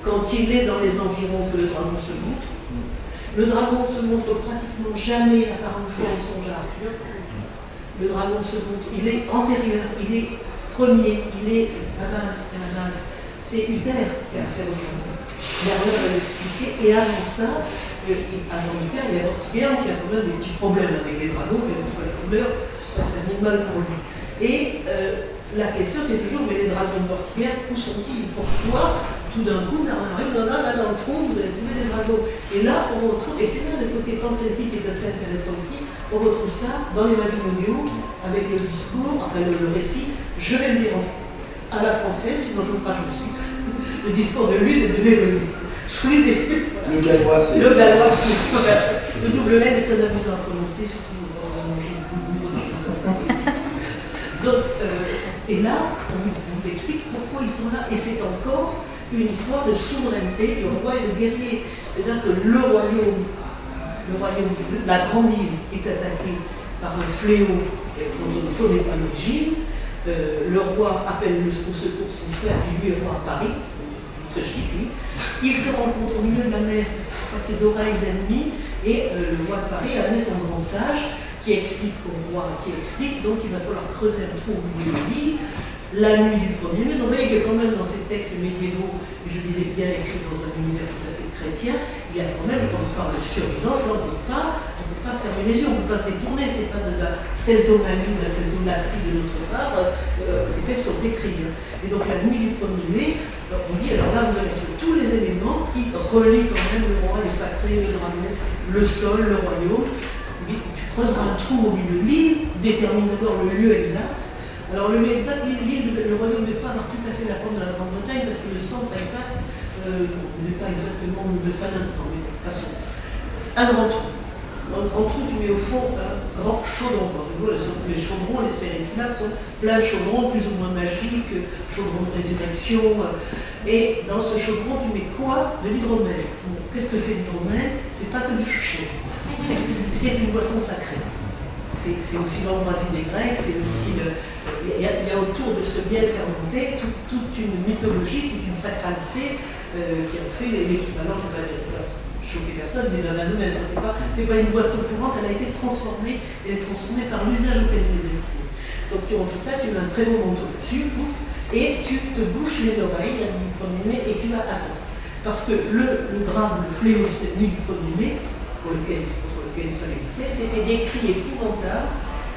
quand il est dans les environs, que le dragon se montre. Le dragon se montre pratiquement jamais, à part une fois on songe à Arthur. Le dragon se montre, il est antérieur, il est premier, il est à la base. C'est Uther qui a fait le dragon. Merlin va l'expliquer, et avant ça, avant Uther, il y a Vortigern qui a quand même des petits problèmes avec les dragons, mais on soit la couleur, ça c'est un animal pour lui. Et la question c'est toujours, mais les dragons de Vortigern, où sont-ils? Pourquoi tout d'un coup, là, on arrive dans le trou, vous avez trouvé des dragons. Et là, on retrouve, et c'est là le côté panceltique qui est assez intéressant aussi, on retrouve ça dans les Babyloniens, avec le discours, enfin le récit, je vais le dire à la française, sinon je vous crache dessus, le discours de l'une et de l'héroïste. Le gallois, c'est... Le gallois, le double N est très amusant à prononcer, surtout quand on a mangé beaucoup de choses comme ça. Donc, et là, on vous explique pourquoi ils sont là, et c'est encore une histoire de souveraineté, de roi et de guerrier. C'est-à-dire que le royaume, la grande île, est attaquée par un fléau dont on ne connaît pas l'origine. Le roi appelle au secours son frère, qui lui est roi à Paris, très chic lui. Ils se rencontrent au milieu de la mer, parce qu'il y a d'oreilles ennemies, et le roi de Paris a amené son grand sage, qui explique au roi, donc il va falloir creuser un trou au milieu de l'île. La nuit du premier mai, donc vous voyez que quand même dans ces textes médiévaux, et je disais bien écrits dans un univers tout à fait chrétien, il y a quand même, quand on parle de survivance, là on ne peut pas fermer les yeux, on ne peut pas se détourner, c'est pas de la celtomanie, de la celtolatrie de notre part, les textes sont écrits. Et donc la nuit du premier mai, on dit, alors là vous avez tous les éléments qui relient quand même le roi, le sacré, le dragon, le sol, le royaume. Tu creuseras un trou au milieu de l'île, détermine d'abord le lieu exact. Alors le lieu exact, le royaume ne peut pas avoir tout à fait la forme de la Grande-Bretagne parce que le centre exact n'est pas exactement le fin instant, mais passons. Un grand trou. Un grand trou, tu mets au fond un grand chaudron. Les chaudrons, les sérésilas sont plein de chaudrons, plus ou moins magiques, chaudrons de résurrection. Et dans ce chaudron, tu mets quoi? De l'hydromel. Qu'est-ce que c'est l'hydromel? C'est pas que du chuchet. C'est une boisson sacrée. C'est aussi l'ambroisie des Grecs, c'est aussi il y a autour de ce miel fermenté toute une mythologie, toute une sacralité qui en fait l'équivalent, je ne vais pas choquer personne, mais dans la nouvelle, c'est pas une boisson courante, elle a été transformée, elle est transformée par l'usage auquel elle est destinée. Donc tu remplis ça, tu mets un très beau manteau dessus, pouf, et tu te bouches les oreilles du 1er mai et tu vas attendre. Parce que le drame, le fléau de cette nuit du 1er mai, pour lequel il fallait lutter, c'était des cris épouvantables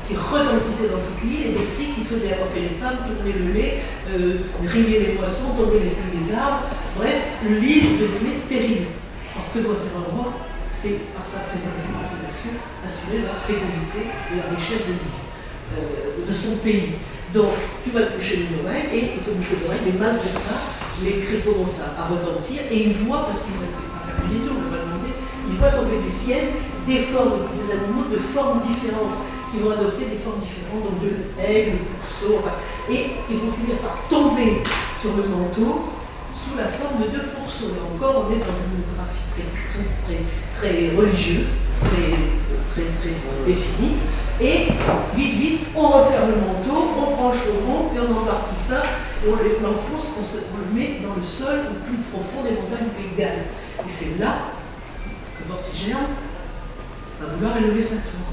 qui retentissaient dans toute l'île et des cris qui faisaient apporter les femmes, tourner le lait, griller les moissons, tomber les feuilles des arbres. Bref, l'île devenait stérile. Alors que doit faire un roi? C'est par sa présence et par ses actions assurer la fécondité et la richesse de l'île, de son pays. Donc tu vas te boucher les oreilles et il se bouche les oreilles, mais malgré ça, les cris commencent à retentir et il voit, parce qu'il va faire une vision, on va demander, il voit tomber du ciel des formes, des animaux de formes différentes, qui vont adopter des formes différentes, donc de l'aigle, le pourceau, et ils vont finir par tomber sur le manteau sous la forme de 2 pourceaux. Là encore, on est dans une graphie très religieuse, très définie, et vite, on referme le manteau, on prend le chaudron, et on embarque tout ça, et on l'enfonce, on le met dans le sol le plus profond des montagnes du Pays de Galles. Et c'est là que Vortigern va vouloir élever sa tour.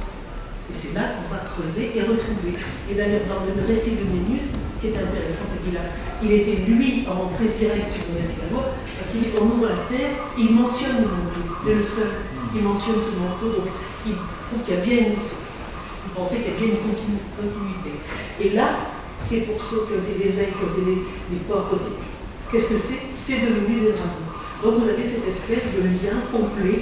Et c'est là qu'on va creuser et retrouver. Et d'ailleurs, dans le récit de Ménus, ce qui est intéressant, c'est qu'il était, lui, en prise directe sur le récit là-bas, parce qu'on ouvre la terre, il mentionne le manteau. C'est le seul qui mentionne ce manteau, donc il trouve qu'il y a bien il pensait qu'il y a bien une continuité. Et là, c'est pour ceux qui ont des aigles, qui ont des porcs, qu'est-ce que c'est? C'est devenu des dragons. Donc vous avez cette espèce de lien complet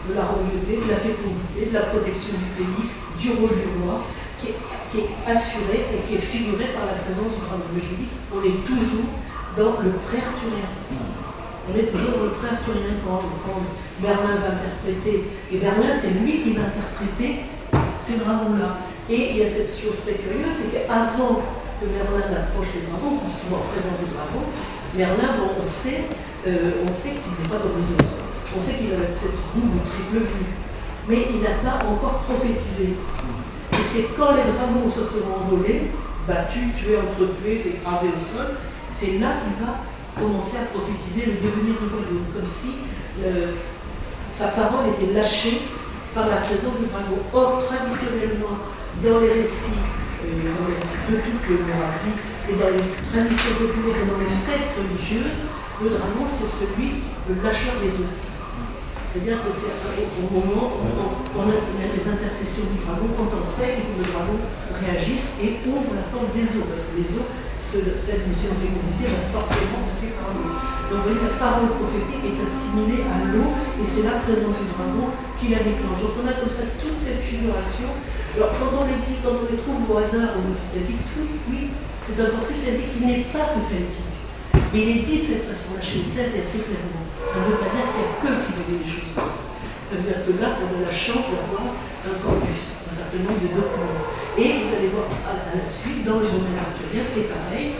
de la royauté, de la fécondité, de la protection du pays, du rôle du roi, qui est assuré et qui est figuré par la présence du dragon. Mais je vous dis, on est toujours dans le pré-arthurien. On est toujours dans le pré-arthurien quand Merlin va interpréter. Et Merlin, c'est lui qui va interpréter ces dragons-là. Et il y a cette chose très curieuse, c'est qu'avant que Merlin approche des dragons, puisqu'on représente des dragons, Merlin, bon, on sait qu'il n'est pas comme les autres. On sait qu'il a cette double ou triple vue, mais il n'a pas encore prophétisé. Et c'est quand les dragons se seront envolés, battus, tués, entretués, écrasés au sol, c'est là qu'il va commencer à prophétiser le devenir du royaume, comme si sa parole était lâchée par la présence des dragons. Or, traditionnellement, dans les récits de toute l'Eurasie et dans les traditions populaires et dans les fêtes religieuses, le dragon, c'est celui, le lâcheur des eaux. C'est-à-dire que c'est au moment où on a les intercessions du dragon, quand on sait qu'il faut que le dragon réagisse et ouvre la porte des eaux, parce que les eaux, cette mission de fécondité va forcément passer par l'eau. Donc vous voyez, la parole prophétique est assimilée à l'eau, et c'est la présence du dragon qui la déclenche. Donc on a comme ça toute cette figuration. Alors quand on les trouve au hasard au celtique, oui, c'est encore plus celtique, il n'est pas que celtique. Mais il est dit de cette façon-là chez les Celtes et assez clairement. Ça ne veut pas dire qu'il n'y a que qui veut des choses comme ça. Ça veut dire que là, on a la chance d'avoir un corpus, un certain nombre de documents. Et vous allez voir à la suite, dans le domaine arthurien, c'est pareil.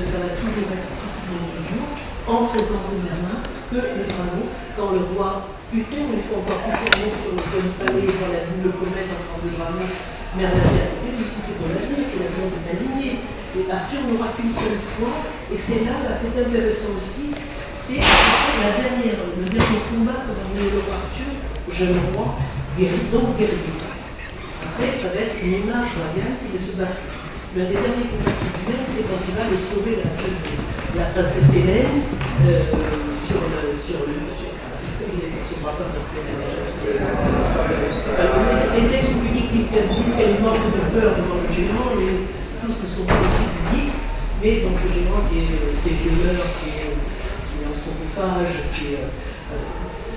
Ça va toujours être pratiquement toujours en présence de Merlin que le dragon, quand le roi Hutin, il faut encore plus monte sur le toit du palais, dans la boule de comète en forme de dragon, Merlin vient à côté, lui aussi c'est pour l'avenir, c'est l'avenir de ta lignée. Et Arthur n'aura qu'une seule fois, et c'est là, c'est intéressant aussi, c'est le dernier combat que va mener le roi Arthur, jeune roi, donc guerrier. Après, ça va être une image royale qui va se battre. L'un des derniers combats qu'il mène, c'est quand il va aller sauver la princesse Hélène sur Hélène sous l'unique disent qu'elle est morte de peur devant le géant, et tous ne sont pas aussi publics, mais donc ce géant qui est violeur, qui est anthropophage,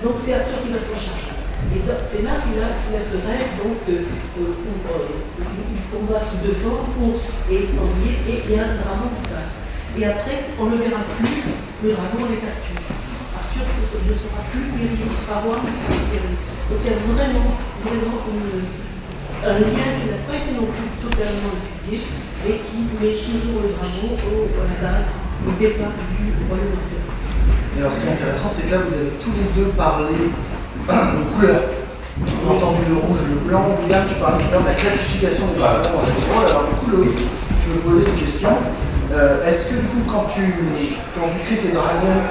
donc c'est Arthur qui va s'en charger. Et c'est là qu'il a ce rêve, donc, où il combat sous 2 formes, ours et sanglier, et il y a un dragon qui passe. Et après, on ne le verra plus, le dragon est Arthur. Arthur ne sera plus guéri, il sera roi, il sera guéri. Donc il y a vraiment un lien qui n'a pas été non plus totalement étudié, et qui met toujours le dragon à la base, au départ du royaume Arthur. Et alors ce qui est intéressant, c'est que là vous avez tous les deux parlé de couleurs. On a entendu le rouge, le blanc. William, tu parlais tout à l'heure de la classification des dragons. Alors du coup, Loïc, je veux me posais une question. Est-ce que du coup, quand tu crées tes dragons,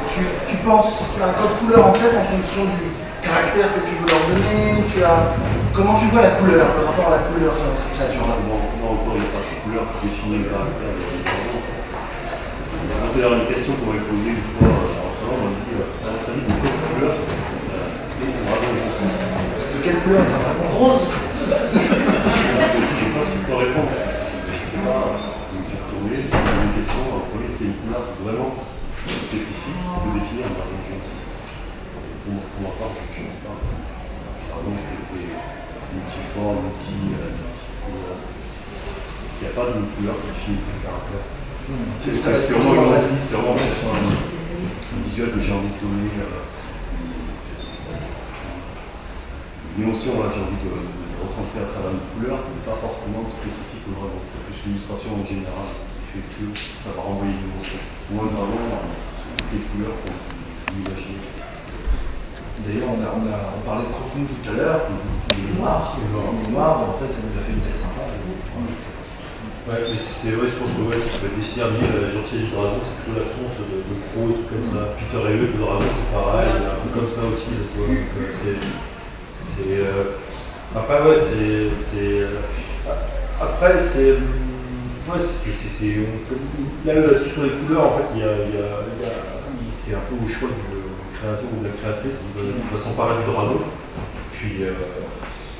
tu penses, tu as un code couleur en tête en fonction du caractère que tu veux leur donner, comment tu vois la couleur, le rapport à la couleur sur ces créatures-là? Non, encore, il n'y a pas de couleur qui définit le caractère. C'est d'ailleurs une question qu'on m'avait posée une fois en salon, on m'a dit, à votre avis, de quelle couleur est ton dragon rose? De quelle couleur est un dragon rose? Je ne sais pas si je peux répondre. Je ne sais pas. Donc j'ai retourné, j'ai posé une question. Le premier, c'est une couleur vraiment spécifique qui peut définir un dragon gentil. Pour ma part, je ne sais pas. Dragon, c'est multiforme, multi-couleur. Il n'y a pas de couleur qui définit le caractère. C'est vraiment un visuel que j'ai envie de donner. Une émotion que j'ai envie de retranscrire à travers une couleur, mais pas forcément spécifique au dragon. C'est plus une illustration en général qui fait que ça va renvoyer une émotion. Ou un dragon, toutes les couleurs qu'on peut imaginer. D'ailleurs, on parlait de Crocoon tout à l'heure, il est noir. Il est noir, en fait, on lui a fait une tête sympa. Ouais, mais c'est vrai, je pense que ça peut définir la gentillesse du dragon, c'est plutôt l'absence de crocs et trucs comme ça. Peter et le dragon, c'est pareil, il est un peu comme ça aussi. Après, ouais, après, là-dessus sur les couleurs, en fait, c'est un peu au choix du créateur ou de la créatrice qui va s'emparer du dragon.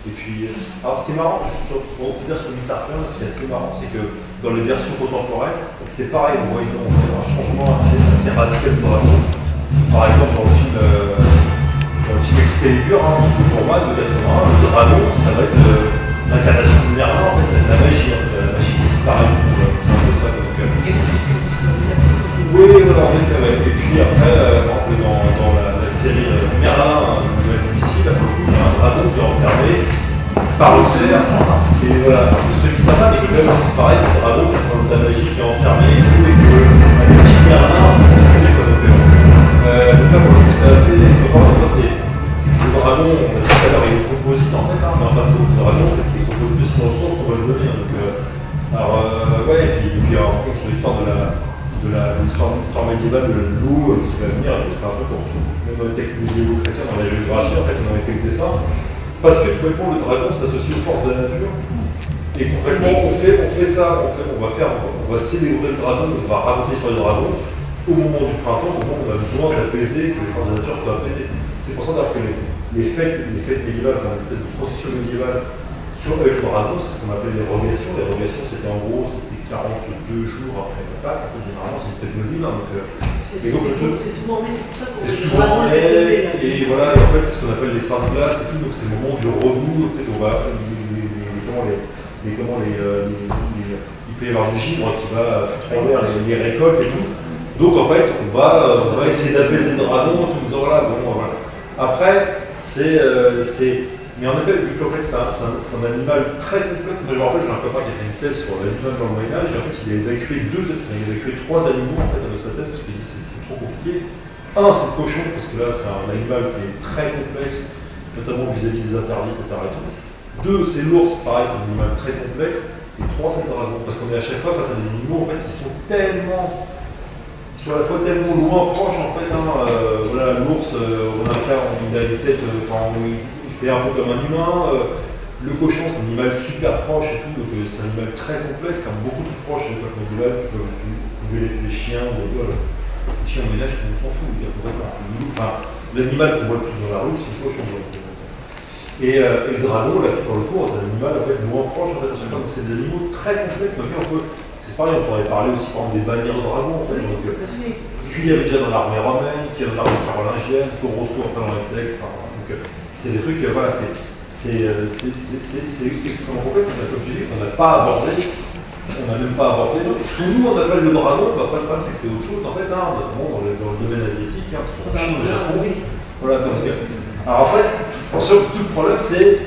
Et puis, alors ce qui est marrant, juste pour finir sur Guitar Hero, ce qui est assez marrant, c'est que dans les versions contemporaines, c'est pareil, on voit un changement assez radical du dragon. Par exemple, dans le film Excalibur, pour moi, de 81, le dragon, ça va être l'incarnation de Merlin, en fait, c'est de la magie qui disparaît. C'est un peu ça. Oui, voilà, en effet, ouais. Et puis après, par exemple, dans la série Merlin, du missile, il y a un dragon qui est enfermé par le fer. Et voilà, celui qui s'appelle, c'est même c'est pareil, c'est le dragon qui a de la magie qui est enfermé et tout, et que avec Merlin, c'est quoi donc là, pour le coup, c'est assez. C'est que le dragon, on a dit tout à l'heure, il est composite en fait, mais enfin, le dragon, en fait, il est composite aussi dans le sens qu'on va le donner. Donc, ouais, et puis en fait, sur l'histoire de l'histoire médiévale de l'eau qui va venir, c'est un peu pour tout. Même dans les textes médiévaux chrétiens, dans la géographie, en fait, dans les textes dessins. Parce que complètement le dragon s'associe aux forces de la nature. Et concrètement, on fait ça, on va célébrer le dragon, on va raconter l'histoire du dragon au moment du printemps, au moment où on a besoin d'apaiser, que les forces de la nature soient apaisées. C'est pour ça que les fêtes médiévales, enfin l'espèce de procession médiévale avec le dragon, c'est ce qu'on appelle les rogations. Les rogations, c'était en gros, c'était 42 jours après le Pâques. Généralement, c'est une fête de l'île. C'est souvent, mais c'est pour ça qu'on c'est souvent et voilà, et en fait, c'est ce qu'on appelle les saints de glace et tout. Donc, c'est le moment du remous. Peut-être on va il peut y avoir du givre qui va foutre en l'air les récoltes et tout. Donc en fait, on va essayer d'apaiser le dragon en tout disant voilà, bon voilà. Après, mais en effet, vu qu'en fait c'est un animal très complexe. Moi je me rappelle, j'ai un copain qui a fait une thèse sur l'animal dans le Moyen-Âge, et en fait il a évacué trois animaux en fait dans sa thèse parce qu'il dit c'est trop compliqué. Un, c'est le cochon, parce que là c'est un animal qui est très complexe, notamment vis-à-vis des interdits, etc. Et tout. Deux, c'est l'ours, pareil, c'est un animal très complexe. Et trois, c'est le dragon, parce qu'on est à chaque fois face à des animaux en fait qui sont tellement. Ils sont à la fois tellement loin, proches en fait. Voilà, l'ours, on a un cas, il a une tête, il fait un peu comme un humain. Le cochon, c'est un animal super proche et tout, donc c'est un animal très complexe, c'est beaucoup plus proche de l'époque médiévale que les chiens ou les chiens au ménage qui nous s'en foutent, complètement. Enfin, l'animal qu'on voit le plus dans la rue, c'est le cochon. Et le dragon, là, qui pour le coup, est un animal en fait, moins proche, en fait, donc c'est des animaux très complexes, donc on peut. C'est pareil, on pourrait parler aussi par exemple des bannières de dragons, en fait. Donc, puis il y avait déjà dans l'armée romaine, qui est dans l'armée carolingienne, qu'on retrouve enfin dans les textes. Donc c'est des trucs, voilà, c'est extrêmement complexe, comme tu dis, qu'on n'a pas abordé. On n'a même pas abordé. Ce que nous on appelle le dragon, après le problème c'est que c'est autre chose en fait, notamment dans le domaine asiatique, sur la Chine, le Japon. Voilà, donc, alors après, tout le problème c'est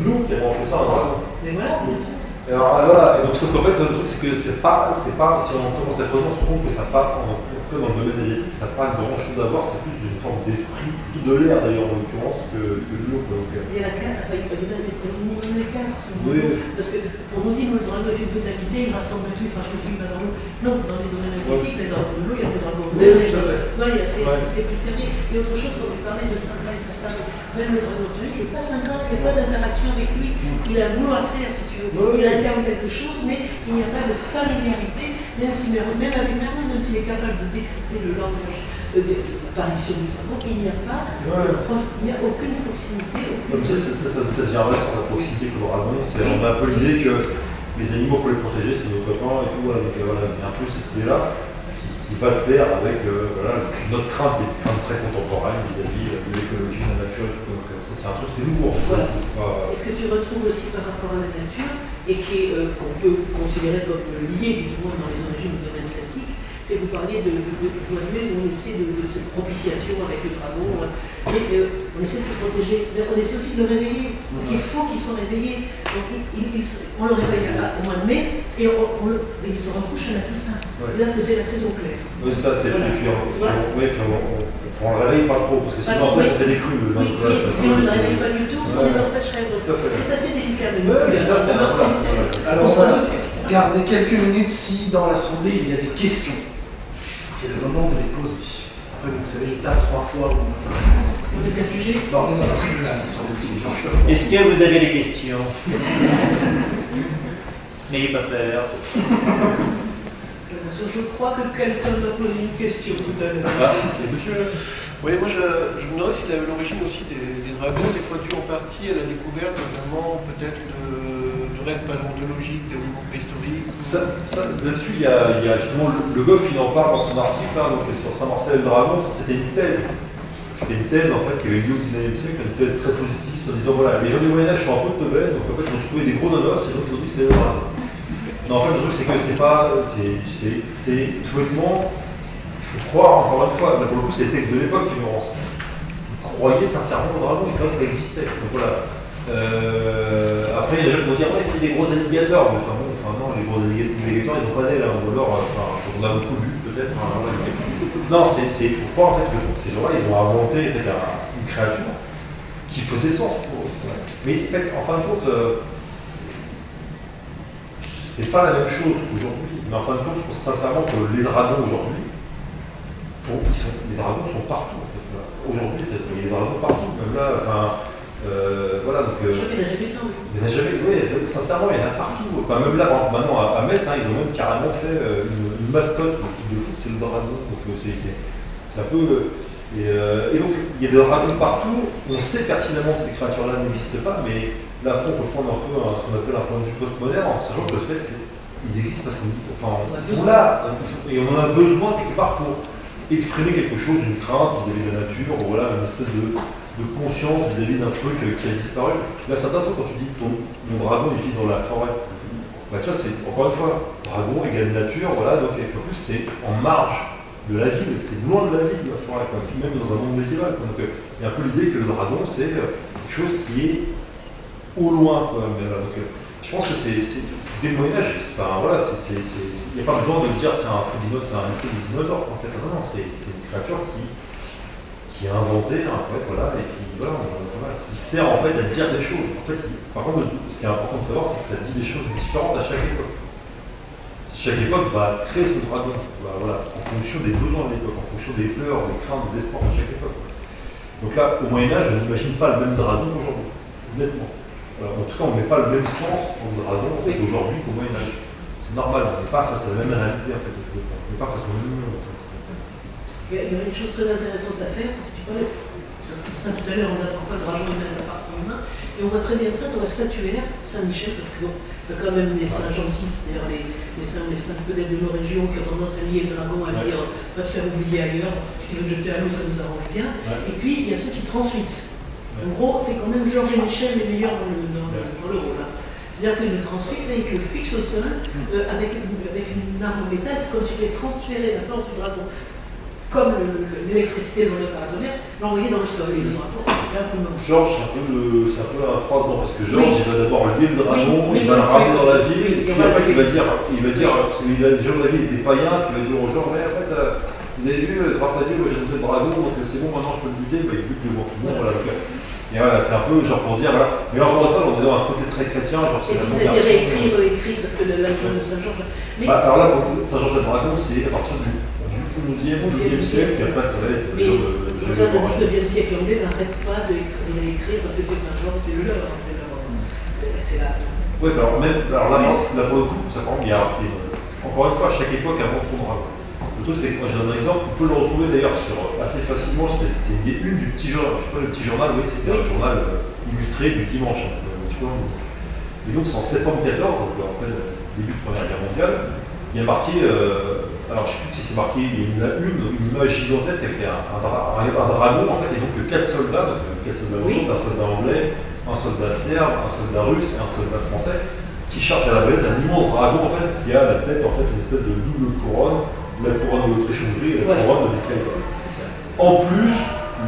nous qui avons fait ça un dragon. Mais voilà, bien sûr. Alors voilà, et donc sauf qu'en fait le truc c'est que c'est pas, si on commence à creuser, on se rend compte que ça n'a pas, en tout cas dans le domaine des éthiques, ça n'a pas grand chose à voir, c'est plus d'une forme d'esprit, de l'air d'ailleurs en l'occurrence, que de l'eau. Il y a la carte, enfin il y en a des quatre, Oui. parce qu'on nous dit, nous, le dragon est une totalité, il rassemble tout, il crache le film dans l'eau. Non, dans les domaines asiatiques, les dragons de l'eau, il y a des dragons de l'eau, c'est plus sérieux. Et autre chose, quand vous parlez de Sangha et tout ça, même le dragon de l'eau, il n'est pas Sangha, il n'y a pas d'interaction avec lui, il a un boulot à faire si tu veux. Il incarne quelque chose, mais il n'y a pas de familiarité, même avec Merlin, même s'il est capable de décrypter le langage d'apparition du dragon, il n'y a pas, il n'y a aucune proximité. Comme ça vient sur la proximité que le dragon, on a un peu l'idée que les animaux, il faut les protéger, c'est nos copains et tout, voilà, donc voilà, il y a un peu cette idée-là qui va de pair avec notre crainte, qui est une crainte très contemporaine vis-à-vis de l'écologie, de la nature et tout, donc ça c'est un truc, c'est nouveau. Voilà. Et ce que tu retrouves aussi par rapport à la nature, et qu'on peut considérer comme lié du moins dans les origines du domaine celtique, c'est que vous parliez de où on essaie de cette propitiation avec le dragon, mais on essaie de se protéger, mais on essaie aussi de le réveiller, parce qu'il faut qu'il soit réveillé. Donc on le réveille au mois de mai, et il se recouche à la Toussaint. C'est-à-dire que c'est la saison claire. Oui, ça c'est voilà. Puis on le réveille pas trop, parce que sinon après ça fait des crues. Oui, si on ne le réveille pas du tout, on est dans cette chaise. C'est assez délicat de nous. Alors on va garder quelques minutes si dans l'Assemblée il y a des questions. C'est le moment de les poser. Après, vous savez, je tape 3 fois. On est bien jugé. Non, on est dans un tribunal, ils sont des petits. Est-ce que vous avez des questions? N'ayez pas peur. Je crois que quelqu'un m'a posé une question tout à l'heure. Monsieur. Oui, moi je me demandais s'il avait l'origine aussi des dragons, des fois dû en partie à la découverte notamment peut-être de restes paléontologiques, des animaux préhistoriques. Là-dessus, il y a justement le Goff, il en parle dans son article, là, donc sur Saint-Marcel et le dragon, c'était une thèse. C'était une thèse en fait qui avait lieu au 19e siècle, une thèse très positive, en disant voilà, les gens du Moyen-Âge sont un peu teubés, donc en fait ils ont trouvé des gros nonos et donc ils ont dit que c'était le dragon. Mais en fait, le truc c'est que c'est pas. C'est tout bêtement. Il faut croire, encore une fois, mais pour le coup, c'est les textes de l'époque qui me renseignent. Ils croyaient sincèrement au dragon et que ça existait. Donc voilà. Après, il y a des gens qui vont dire ouais, c'est des gros alligators. Mais enfin bon, non, les gros alligators, ils n'ont pas d'aile. Ou alors, on a beaucoup lu, peut-être. Non, il faut croire en fait que ces gens-là, ils ont inventé une créature qui faisait sens pour eux. Mais en fin de compte, c'est pas la même chose qu'aujourd'hui. Mais en fin de compte, je pense sincèrement que les dragons aujourd'hui, les dragons sont partout. En fait. Aujourd'hui, il y a des dragons partout. Même là, voilà. Donc, je crois qu'il n'y en a jamais tant. Il n'y en a jamais. Oui, sincèrement, il y en a partout. Enfin, même là, maintenant à Metz, ils ont même carrément fait une mascotte de l'équipe de foot, c'est le dragon. Donc c'est un peu. Et donc, il y a des dragons partout. On sait pertinemment que ces créatures-là n'existent pas, mais là, après, on peut prendre un peu ce qu'on appelle un point de vue postmoderne, en sachant que le fait, ils existent parce qu'ils sont là, et on en a besoin quelque part pour exprimer quelque chose, une crainte vis-à-vis de la nature, voilà, une espèce de conscience vis-à-vis d'un truc qui a disparu. Là, c'est intéressant quand tu dis que mon dragon il vit dans la forêt. Bah, tu vois, c'est encore une fois, dragon égale nature, voilà, donc en plus c'est en marge de la ville, c'est loin de la ville, la forêt, quoi, même dans un monde médiéval. Donc il y a un peu l'idée que le dragon c'est quelque chose qui est au loin, quoi. Mais, donc, je pense que c'est dès le Moyen-Âge, enfin, voilà, il n'y a pas besoin de dire c'est un fou dinosaure, c'est un espèce de dinosaure, en fait. Non, c'est une créature qui est inventée, en fait, voilà, et qui sert en fait à dire des choses. En fait, par contre, ce qui est important de savoir, c'est que ça dit des choses différentes à chaque époque. Chaque époque va créer son dragon, voilà, en fonction des besoins de l'époque, en fonction des peurs, des craintes, des espoirs de chaque époque. Donc là, au Moyen-Âge, on n'imagine pas le même dragon qu'aujourd'hui, honnêtement. En tout cas, on ne met pas le même sens au dragon d'aujourd'hui qu'au Moyen-Âge. C'est normal, on n'est pas face à la même réalité en fait. On n'est pas face au même monde. Il y a une chose très intéressante à faire, parce que tu parlais ça tout à l'heure, on a parfois le dragon humain à la partie humaine, et on voit très bien ça dans la statuaire Saint-Michel, parce que bon, il y a quand même les saints gentils, c'est-à-dire les saints peut-être de nos régions qui ont tendance à lier le dragon, à dire va te faire oublier ailleurs, si tu veux te jeter à l'eau, ça nous arrange bien. Et puis il y a ceux qui transfixent. En gros, c'est quand même Georges et Michel les meilleurs dans le rôle. C'est-à-dire qu'ils le transfixent et qu'ils le fixent au sol avec une arme en métal, c'est comme s'il avait transféré la force du dragon comme l'électricité non opérationnelle, l'envoyer dans le sol. Et le dragon, il est un peu mort. Georges, c'est un peu un croisement, parce que Georges, il va d'abord lever le dragon, Oui, il va le ramener dans la ville, oui, et puis en fait, il va dire, parce que les gens de la ville étaient païens, puis il va dire aux gens, mais en fait, vous avez vu, grâce à Dieu, moi j'ai monté le dragon, donc c'est bon, maintenant je peux le buter, bah, il bute devant tout le monde, voilà. Et voilà, c'est un peu genre pour dire, voilà. Mais encore une fois, on est dans un côté très chrétien, genre c'est Et la puis ça a été réécrit, parce que l'album de Saint-Georges. Mais, alors là, Saint-Georges-le-Dragon, c'est à partir du 11e, 12e siècle, puis après ça va être mais le l'auteur du 19e siècle anglais n'arrête pas d'écrire parce que c'est Saint-Georges, c'est le leur, c'est la. Oui, alors là, pour le coup, ça prend, il y a encore une fois, chaque époque a son dragon. Le truc, c'est que moi, j'ai un exemple, on peut le retrouver d'ailleurs assez facilement, c'est une du petit journal, je sais pas, le petit journal, oui, c'était un journal illustré du dimanche, et donc c'est en septembre 14, donc après le début de la Première Guerre mondiale, il y a marqué, alors je ne sais plus si c'est marqué, il y a une image gigantesque avec un dragon, en fait, et donc 4 soldats, oui. Un soldat anglais, un soldat serbe, un soldat russe et un soldat français, qui chargent à la bête un immense dragon, en fait, qui a la tête, en fait, une espèce de double couronne, la couronne de l'Autriche-Hongrie et la couronne de l'Ukraine. En plus,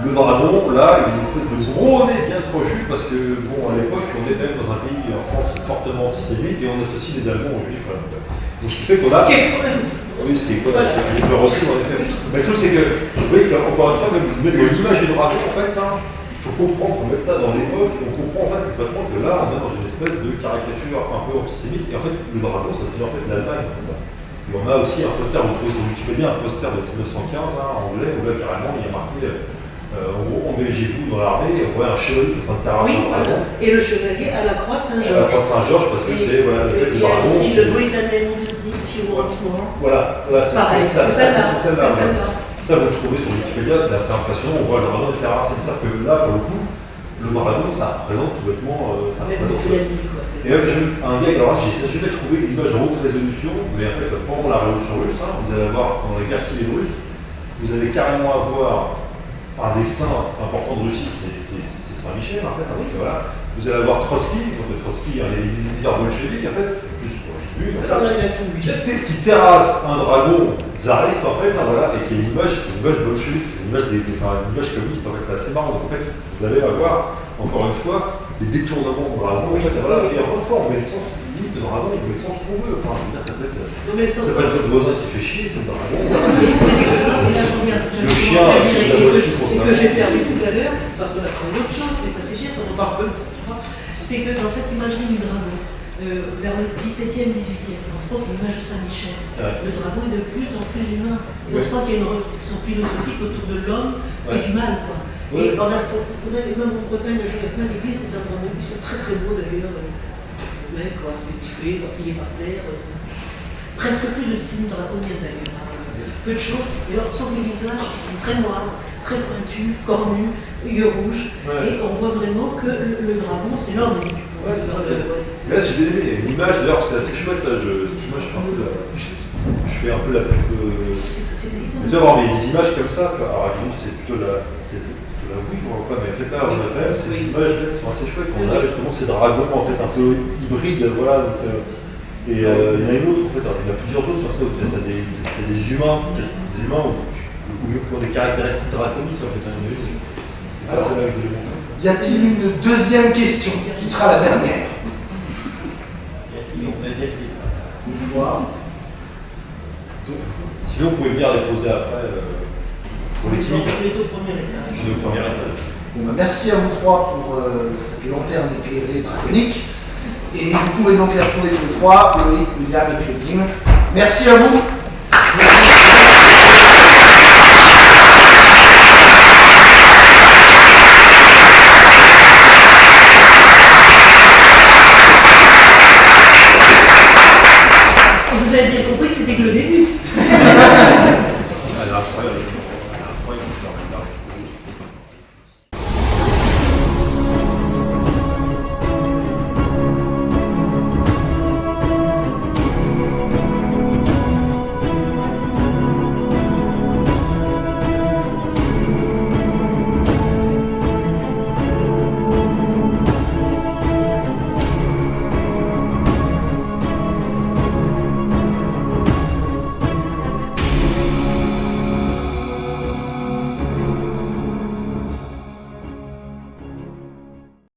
le dragon, là, il a une espèce de gros nez bien crochu, parce que, bon, à l'époque, on est quand même dans un pays, en France, fortement antisémite, et on associe les Allemands aux Juifs. Voilà. Donc, ce qui fait qu'on a... Oui, ce qui est quoi, je me retrouve en effet. Mais le truc, c'est que, vous voyez qu'encore une fois, même l'image du dragon, en fait, hein, il faut comprendre, il faut mettre ça dans l'époque, on comprend en fait complètement que là, on est dans une espèce de caricature un peu antisémite, et en fait, le dragon, ça veut dire en fait l'Allemagne. Et on a aussi un poster, vous trouvez sur Wikipédia, un poster de 1915, hein, anglais, où là, carrément, il y a marqué, en gros, engagez-vous dans l'armée, et on voit un chevalier en train de terrasser un dragon. Et le chevalier à la croix de Saint-Georges. À la croix de Saint-Georges, parce que c'est, voilà, le fait que le dragon... Et aussi le Britannian Issue once more. Voilà, pareil, c'est celle-là. Ça, vous le trouvez sur Wikipédia, c'est assez impressionnant, on voit le dragon être terrassé. C'est-à-dire que là, pour le coup, le dragon, ça représente tout bêtement... Et même, j'ai vu un gars, alors là, j'ai jamais trouvé l'image de haute résolution, mais en fait, pendant la révolution russe, hein, vous allez avoir, pendant les guerres civiles russes, vous allez carrément avoir un des saints importants de Russie, c'est Saint-Michel, en fait. Donc, voilà. Vous allez avoir Trotsky, donc Trotsky, les leaders bolcheviques, en fait, plus qui terrasse un dragon tsariste, en fait, hein, voilà, et qui est une image bolchevique, une image communiste, en fait, c'est assez marrant. Donc, en fait, vous allez avoir, encore une fois, des détournements de dragon, voilà, et encore une fois, on met le sens limite de dragon, on met le sens qu'on veut. Enfin, je veux dire, ça peut être votre voisin qui fait chier, c'est le dragon. Le chien, et que j'ai perdu tout à l'heure, parce qu'on a trouvé autre chose, et ça c'est bien quand on parle comme ça, c'est que dans cette imagerie du dragon, vers le 17e, 18e, on retrouve l'image de Saint-Michel. Le dragon est de plus en plus humain. Et on sent qu'il y a une réflexion philosophique autour de l'homme et du mal, quoi. Et on a même en Bretagne, il y a plein d'églises, c'est un dragon qui sont très très beaux d'ailleurs. Mais quoi, c'est musclé, tortillé par terre. Presque plus de signes draconiens d'ailleurs. Peu de choses. Et alors, sans les visages qui sont très noirs, très pointus, cornus, yeux rouges. Et on voit vraiment que le dragon, c'est l'homme. Là, j'ai bien aimé une image, d'ailleurs, c'est assez chouette. Là, moi, je fais un peu la pub. Tu vas voir, mais des images comme ça, alors évidemment, c'est plutôt la oui, quoi, mais en fait, là, on a quand même ces images qui sont assez chouettes. On a justement ces dragons, en fait, un peu hybrides, voilà. Et il y en a une autre, en fait, il y en a plusieurs autres sur ça, où tu as des humains qui ont des caractéristiques draconiques, en fait. C'est pas celle-là que je voulais montrer. Y a-t-il une deuxième question qui sera la dernière? Y a-t-il une deuxième question? Une fois. Sinon, vous pouvez venir les poser après pour les timides. Les deux premiers étages. Les deux premiers étages. Bon, bah, merci à vous trois pour cette lanterne éclairée draconique. Et vous pouvez donc les retrouver tous les trois, Loïc, William et Claudine. Merci à vous.